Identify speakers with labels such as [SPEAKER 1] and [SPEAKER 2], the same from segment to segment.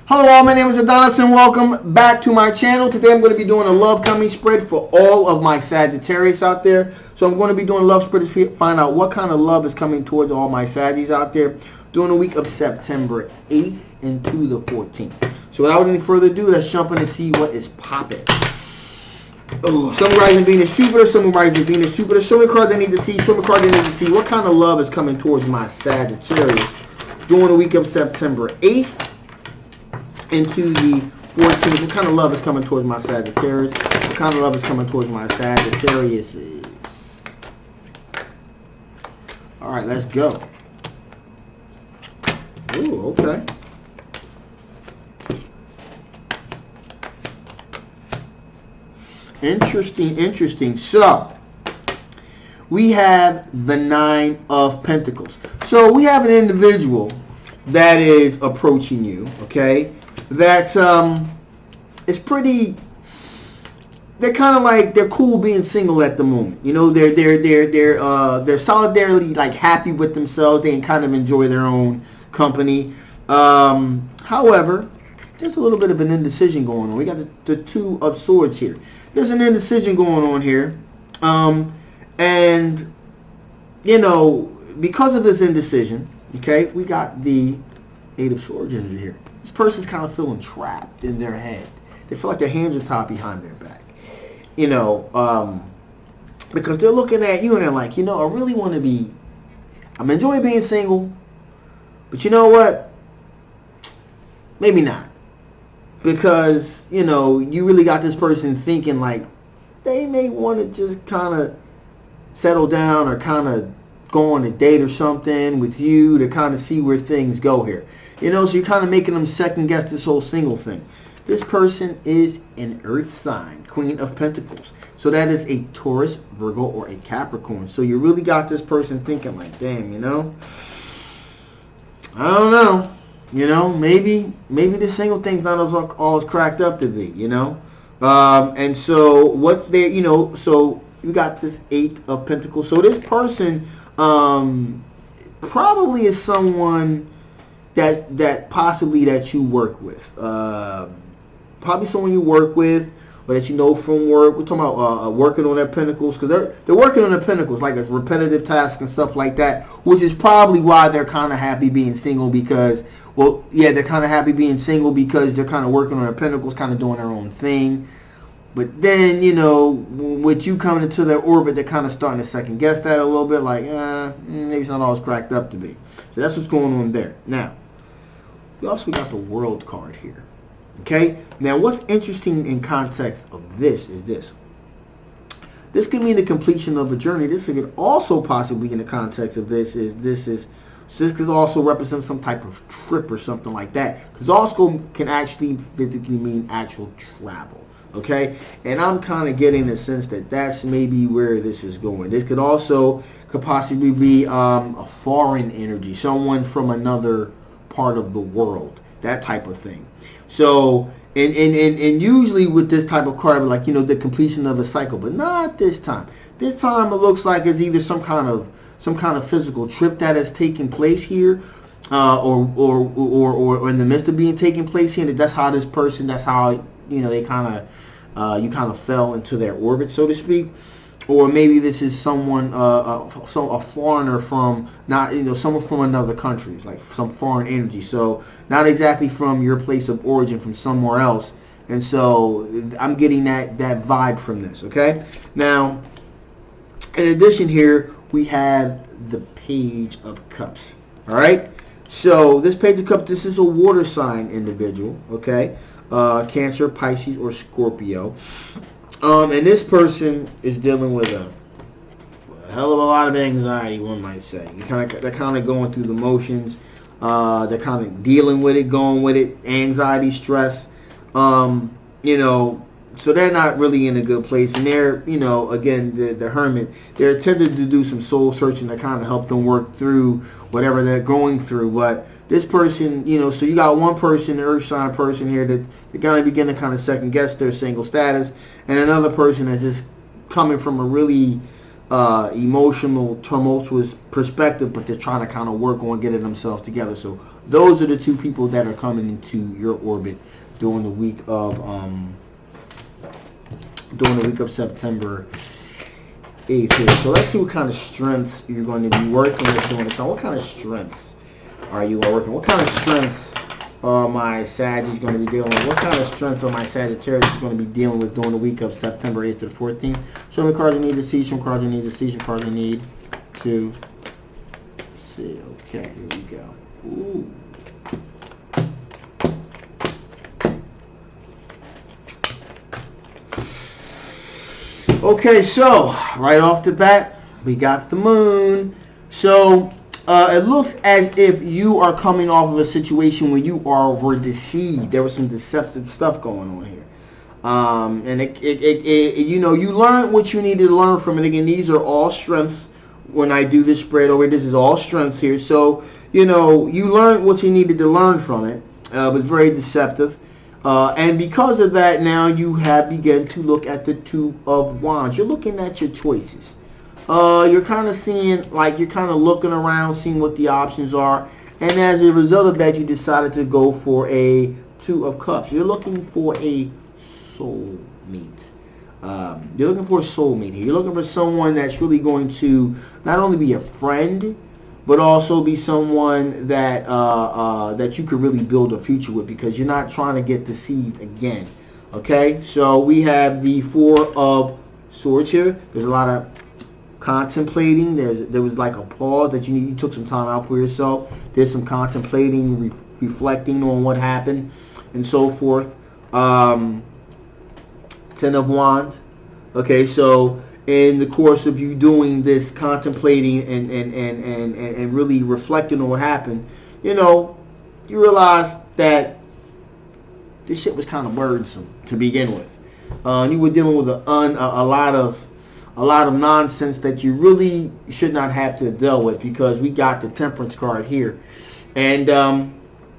[SPEAKER 1] Hello all, my name is Adonis and welcome back to my channel. Today I'm going to be doing a love coming spread for all of my Sagittarius out there. So I'm going to be doing a love spread to find out what kind of love is coming towards all my Saggies out there during the week of September 8th into the 14th. So without any further ado, let's jump in and see what is popping. Oh, some rising Venus Jupiter, some rising Venus Jupiter. Show me cards I need to see. Show me cards I need to see. What kind of love is coming towards my Sagittarius during the week of September 8th into the 14th. What kind of love is coming towards my Sagittarius? What kind of love is coming towards my Sagittarius? All right, let's go. Ooh, okay. Interesting. So, we have the Nine of Pentacles. So, we have an individual that is approaching you, okay? That's it's pretty. They're kind of like they're cool being single at the moment. You know, they're solidarily like happy with themselves. They kind of enjoy their own company. However, there's a little bit of an indecision going on. We got the Two of Swords here. There's an indecision going on here, and you know, because of this indecision, okay, we got the Eight of Swords energy here. This person's kind of feeling trapped in their head. They feel like their hands are tied behind their back. You know, because they're looking at you and they're like, you know, I really want to be, I'm enjoying being single, but you know what? Maybe not. Because, you know, you really got this person thinking like they may want to just kind of settle down or kind of go on a date or something with you to kind of see where things go here. You know, so you're kind of making them second guess this whole single thing. This person is an earth sign, Queen of Pentacles. So that is a Taurus, Virgo, or a Capricorn. So you really got this person thinking like, damn, you know, I don't know. You know, maybe this single thing's not all it's cracked up to be, you know. And so what they, you know, so you got this Eight of Pentacles. So this person probably is someone that possibly that you work with. Probably someone you work with or that you know from work. We're talking about working on their pentacles, because they're working on their pentacles, like a repetitive task and stuff like that, which is probably why they're kind of happy being single, because, well, yeah, they're kind of happy being single because they're kind of working on their pentacles, kind of doing their own thing. But then, you know, with you coming into their orbit, they're kind of starting to second guess that a little bit, like, maybe it's not all it's cracked up to be. So that's what's going on there. Now, we also got the World card here. Okay? Now, what's interesting in context of this is this. This could mean the completion of a journey. This could also possibly, in the context of this could also represent some type of trip or something like that. Because also can actually physically mean actual travel. Okay? And I'm kind of getting the sense that that's maybe where this is going. This could possibly be a foreign energy. Someone from another part of the world. That type of thing. So, and usually with this type of card, like, you know, the completion of a cycle, but not this time. This time it looks like it's either some kind of physical trip that is taking place here, or in the midst of being taking place here. And that's how this person, that's how, you know, they kind of, you kind of fell into their orbit, so to speak. Or maybe this is someone, a foreigner from, not, you know, someone from another country. It's like some foreign energy. So not exactly from your place of origin, from somewhere else. And so I'm getting that vibe from this, okay? Now, in addition here, we have the Page of Cups, all right? So this Page of Cups, this is a water sign individual, okay? Cancer, Pisces, or Scorpio. And this person is dealing with a hell of a lot of anxiety, one might say. They're kind of going through the motions. They're kind of dealing with it, going with it, anxiety, stress. You know, so they're not really in a good place. And they're, you know, again, the Hermit, they're attempting to do some soul searching to kind of help them work through whatever they're going through. But this person, you know, so you got one person, the earth sign person here, that they're going to begin to kind of second guess their single status, and another person that's just coming from a really emotional, tumultuous perspective, but they're trying to kind of work on getting themselves together. So those are the two people that are coming into your orbit during the week of September 8th here. So let's see what kind of strengths you're going to be working with during the time. What kind of strengths are you working? What kind of strengths are my Sagittarius going to be dealing with? What kind of strengths are my Sagittarius going to be dealing with during the week of September 8th to the 14th? Show me cards I need to see, some cards I need to see, some cards I need to see. Okay, here we go. Ooh. Okay, so right off the bat, we got the moon. So it looks as if you are coming off of a situation where you were deceived. There was some deceptive stuff going on here. And you know, you learned what you needed to learn from it. Again, these are all strengths. When I do this spread over, this is all strengths here. So, you know, you learned what you needed to learn from it. It was very deceptive. And because of that, now you have begun to look at the Two of Wands. You're looking at your choices. You're kind of seeing, like, you're kind of looking around, seeing what the options are. And as a result of that, you decided to go for a Two of Cups. You're looking for a soulmate. You're looking for a soulmate here. You're looking for someone that's really going to not only be a friend, but also be someone that that you could really build a future with, because you're not trying to get deceived again. Okay, so we have the Four of Swords here. There's a lot of contemplating. There was like a pause that you took some time out for yourself. There's some contemplating, reflecting on what happened, and so forth. Ten of Wands. Okay, so in the course of you doing this contemplating and really reflecting on what happened, you know, you realize that this shit was kind of burdensome to begin with. You were dealing with a lot of nonsense that you really should not have to deal with, because we got the Temperance card here. And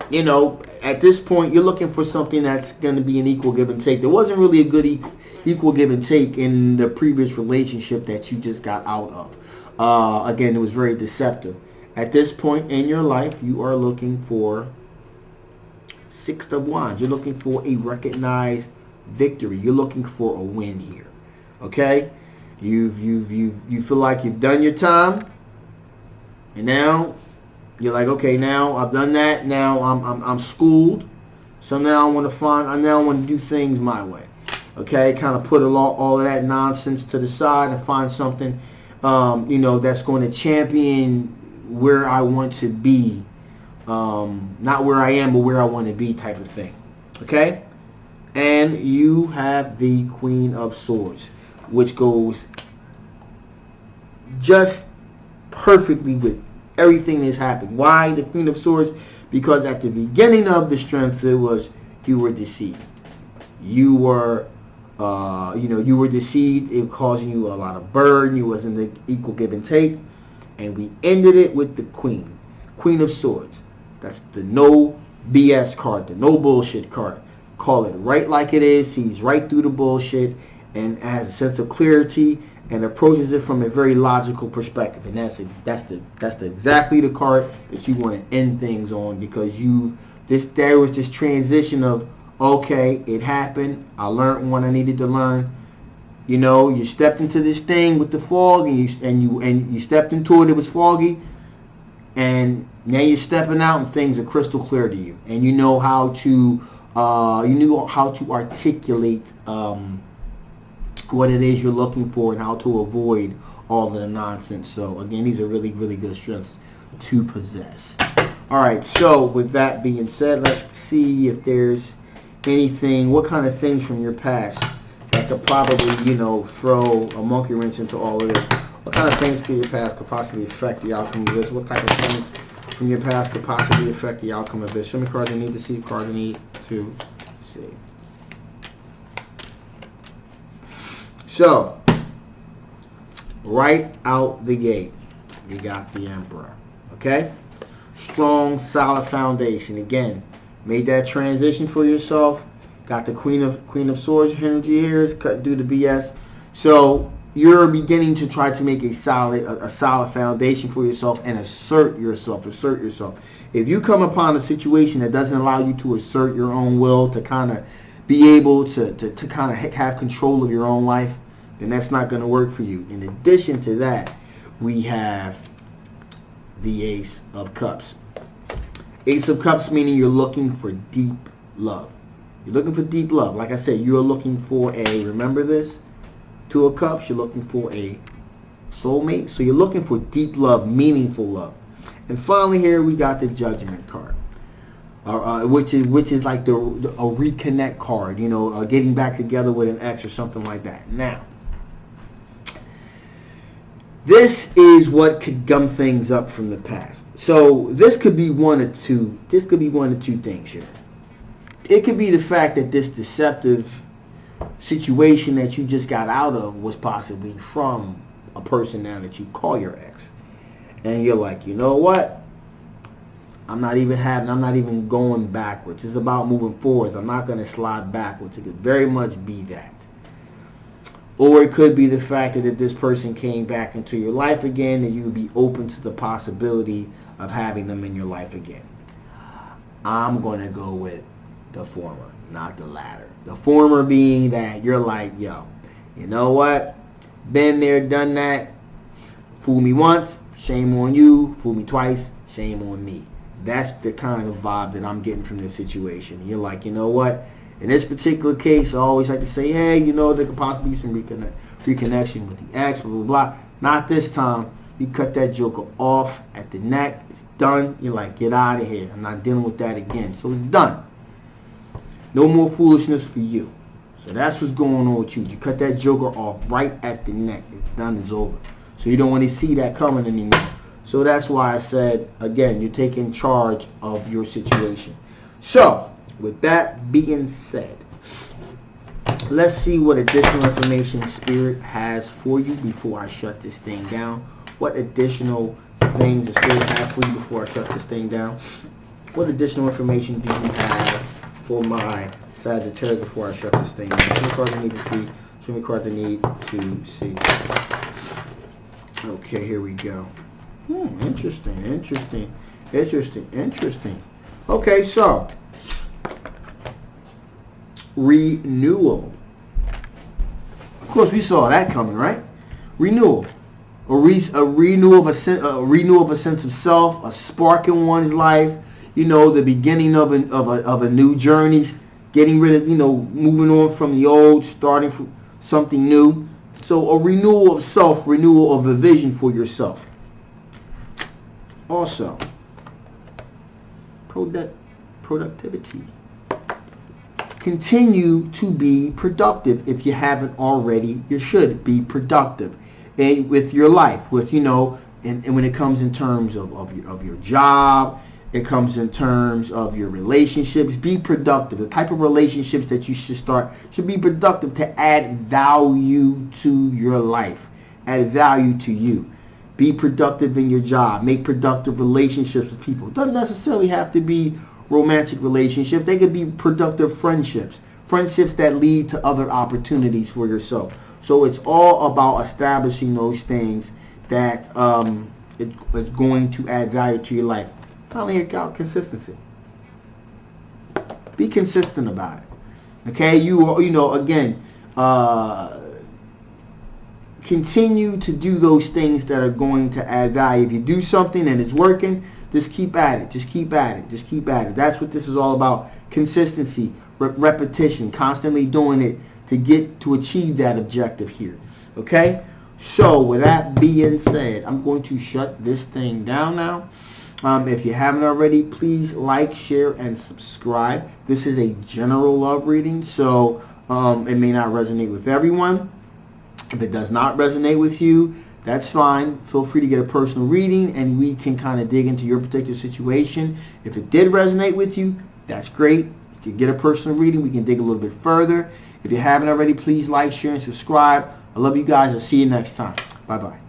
[SPEAKER 1] you know, at this point, you're looking for something that's going to be an equal give and take. There wasn't really a good equal give and take in the previous relationship that you just got out of. Again, it was very deceptive. At this point in your life, you are looking for Six of Wands. You're looking for a recognized victory. You're looking for a win here. Okay? You feel like you've done your time, and now you're like, okay, now I've done that. Now I'm schooled. So now I want to do things my way. Okay, kind of put all of that nonsense to the side and find something, you know, that's going to champion where I want to be, not where I am, but where I want to be, type of thing. Okay, and you have the Queen of Swords, which goes just perfectly with everything that's happened. Why the Queen of Swords? Because at the beginning of the strength, it was you were deceived. You were, you were deceived. It causing you a lot of burden. You wasn't the equal give and take. And we ended it with the Queen of Swords. That's the no BS card, the no bullshit card. Call it right like it is. Sees right through the bullshit and has a sense of clarity and approaches it from a very logical perspective. And that's exactly the card that you want to end things on, because there was this transition of, okay, it happened. I learned what I needed to learn. You know, you stepped into this thing with the fog, and you stepped into it. It was foggy, and now you're stepping out, and things are crystal clear to you, and you know how to articulate what it is you're looking for and how to avoid all of the nonsense. So again, these are really, really good strengths to possess. All right, so with that being said, let's see if there's anything, what kind of things from your past that could probably, you know, throw a monkey wrench into all of this. What kind of things from your past could possibly affect the outcome of this? What type of things from your past could possibly affect the outcome of this? Show me cards I need to see, cards I need to see. So, right out the gate, you got the Emperor, okay? Strong, solid foundation. Again, made that transition for yourself. Got the Queen of Swords energy here. Cut through the BS. So, you're beginning to try to make a solid foundation for yourself and assert yourself. If you come upon a situation that doesn't allow you to assert your own will, to kind of be able to kind of have control of your own life, then that's not going to work for you. In addition to that, we have the Ace of Cups. Ace of Cups meaning you're looking for deep love. You're looking for deep love. Like I said, you're looking for remember this, Two of Cups, you're looking for a soulmate. So you're looking for deep love, meaningful love. And finally here we got the Judgment card, which is like a reconnect card, getting back together with an ex or something like that. Now, this is what could gum things up from the past. So this could be one of two. This could be one of two things here. It could be the fact that this deceptive situation that you just got out of was possibly from a person now that you call your ex, and you're like, you know what? I'm not even going backwards. It's about moving forwards. I'm not going to slide backwards. It could very much be that. Or it could be the fact that if this person came back into your life again, that you would be open to the possibility of having them in your life again. I'm going to go with the former, not the latter. The former being that you're like, yo, you know what? Been there, done that. Fool me once, shame on you. Fool me twice, shame on me. That's the kind of vibe that I'm getting from this situation. You're like, you know what? In this particular case, I always like to say, hey, there could possibly be some reconnection with the ex, blah, blah, blah. Not this time. You cut that joker off at the neck. It's done. You're like, get out of here. I'm not dealing with that again. So it's done. No more foolishness for you. So that's what's going on with you. You cut that joker off right at the neck. It's done. It's over. So you don't want to see that coming anymore. So that's why I said, again, you're taking charge of your situation. So, with that being said, let's see what additional information Spirit has for you before I shut this thing down. What additional things does Spirit have for you before I shut this thing down? What additional information do you have for my Sagittarius before I shut this thing down? Show me cards I need to see. Show me cards I need to see. Okay, here we go. Interesting. Okay, so renewal. Of course, we saw that coming, right? Renewal, a renewal of a sense of self, a spark in one's life. The beginning of a new journey, getting rid of, moving on from the old, starting from something new. So a renewal of self, renewal of a vision for yourself. Also, productivity. Continue to be productive. If you haven't already, you should be productive, and with your life, and when it comes in terms of your job, it comes in terms of your relationships. Be productive. The type of relationships that you should start should be productive to add value to your life, add value to you. Be productive in your job. Make productive relationships with people. It doesn't necessarily have to be romantic relationships. They could be productive friendships. Friendships that lead to other opportunities for yourself. So it's all about establishing those things that it's going to add value to your life. Finally, about consistency. Be consistent about it. Okay? Again, continue to do those things that are going to add value. If you do something and it's working, just keep at it. Just keep at it. That's what this is all about. Consistency, repetition, constantly doing it to achieve that objective here. Okay? So, with that being said, I'm going to shut this thing down now. If you haven't already, please like, share, and subscribe. This is a general love reading, so it may not resonate with everyone. If it does not resonate with you, that's fine. Feel free to get a personal reading, and we can kind of dig into your particular situation. If it did resonate with you, that's great. You can get a personal reading. We can dig a little bit further. If you haven't already, please like, share, and subscribe. I love you guys. I'll see you next time. Bye-bye.